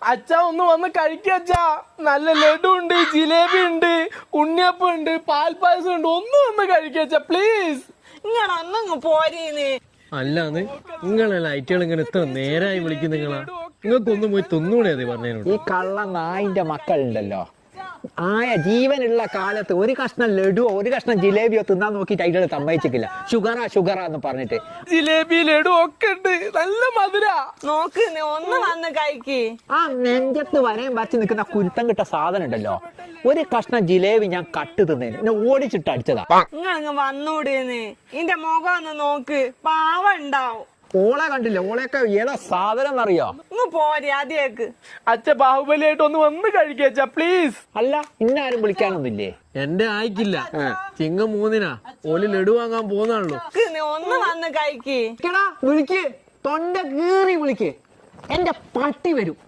അച്ഛാ ഒന്ന് വന്ന് കഴിക്കച്ചാ. നല്ല ലഡു ഉണ്ട്, ജിലേബി ഉണ്ട്, ഉണ്ണിയപ്പം ഉണ്ട്, പാൽപ്പായസം ഉണ്ട്. ഒന്ന് വന്ന് കഴിക്കച്ചാ പ്ലീസ്. ഇങ്ങനൊന്നും പോരീന്ന്. അല്ലാന്ന് നിങ്ങളല്ല ഐറ്റുകൾ ഇങ്ങനെ എത്ര നേരായി വിളിക്കും നിങ്ങളാ. നിങ്ങൾക്കൊന്നും പോയി തിന്നൂടെ അത് പറഞ്ഞതിനോട്. ഈ കള്ള നായിന്റെ മക്കളുണ്ടല്ലോ, ജീവനുള്ള കാലത്ത് ഒരു കഷ്ണം ലഡുവോ ഒരു കഷ്ണം ജിലേബിയോ തിന്നാൻ നോക്കിയിട്ട് അതിൻ്റെ സമ്മതിച്ചിട്ടില്ല. ഷുഗറാ എന്ന് പറഞ്ഞിട്ട്. ജിലേബി ലഡു ഒക്കെ ഉണ്ട്, നല്ല മധുര. നോക്ക് ഒന്ന് വന്ന് കഴിക്ക്. ആ നെഞ്ചത്ത് വരയും വരച്ച് നിൽക്കുന്ന കുരുത്തം കിട്ട സാധനം ഉണ്ടല്ലോ, ഒരു കഷ്ണം ജിലേബി ഞാൻ കട്ട് തിന്നേന് എന്നെ ഓടിച്ചിട്ട് അടിച്ചതാ. നിങ്ങളിങ്ങ് വന്നൂടേന്ന്. ഇന്റെ മുഖം ഒന്ന് നോക്ക്, പാവം ഉണ്ടാവും. ഓളെ കണ്ടില്ല, ഓളെയൊക്കെ ഏതാ സാധനം എന്നറിയോ? ഇങ്ങ് പോരെ ആദ്യേക്ക്. അച്ഛ ബാഹുബലിയായിട്ട് ഒന്ന് വന്ന് കഴിക്കച്ചാ പ്ലീസ്. അല്ല ഇന്നാരും വിളിക്കാനൊന്നുമില്ലേ? എന്റെ ആയിക്കില്ല, ചിങ്ങം 3-നാ ഓല് ലഡു വാങ്ങാൻ പോന്നാണല്ലോ. ഒന്ന് വന്ന് കഴിക്ക്. വിളിക്ക്, തൊണ്ട കീറി വിളിക്ക്, എന്റെ പട്ടി വരും.